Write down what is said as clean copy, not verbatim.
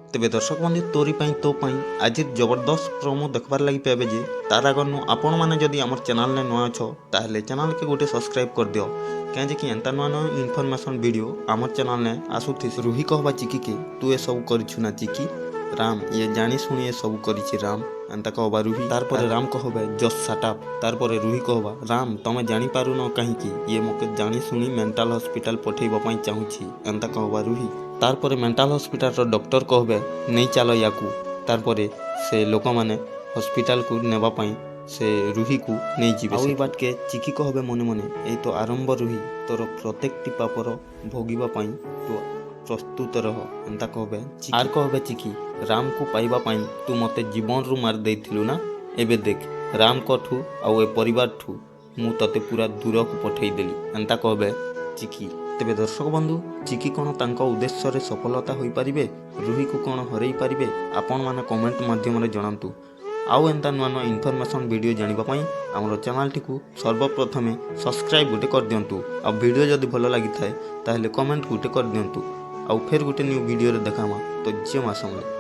तेबे दर्शक बंधु तोरी पाई तो पाई आज जबरदस्त प्रोमो देखबार लगी पाबे जे तार आगर आपण मैंने जदि आम चैनल ने नुआ छ ताहले चैनल के गोटे सब्सक्राइब कर दियो कहीं कि एंता नुआ नुआ इनफॉरमेशन वीडियो आम चैनल ने आसुथि। रूही कहबा चिकी के तू ए सब करिछु ना चिकी राम ये जानी शुणी ये सब करिछि राम एंता कहबा रूही। तार पर राम कहबे जस्ट शट अप। तार पर रूही कहबा राम तमे जानी पारु न कहीं कि ये मोके जानी शुणी मेंटल हॉस्पिटल पठेइबा पई चाहूछि एंता कहबा रूही। तारपरे मेंटल हॉस्पिटल डॉक्टर कहबे नहीं चलो याकू। तारपरे से लोक माने हॉस्पिटल को नेबा पई से रूही को नहीं जीवे। आउ बात के चिकी कहबे मने मने ए तो आरंभ रूही तोर प्रत्येक टी पापर भोगिबा पई तो प्रस्तुत रह एंता कहबे। आर कहबे चिकी राम को पाइबा पई तू मते जीवन रु मार देथिलु ना एबे देख राम कठू आउ ए परिवार ठू मु तते पूरा दूर को पठेई देली एंता कहबे चिकी। तेबे दर्शक बंधु चिकी कौन तांको उद्देश्य रे सफलता होई परिबे रूही को कौन हरई परिबे आपण माने कमेंट माध्यम रे जणांतु। आउ एंता नुआ नुआ इनफॉरमेशन वीडियो जानिबा पई हमरो चैनल टी को सर्वप्रथमे सब्सक्राइब गुटे कर दियंतु। आ वीडियो जदि भलो लागि थाए ताहले कमेंट गुटे कर दियंतु। आउ फेर गुटे न्यू वीडियो रे देखामा तो जे मासमले।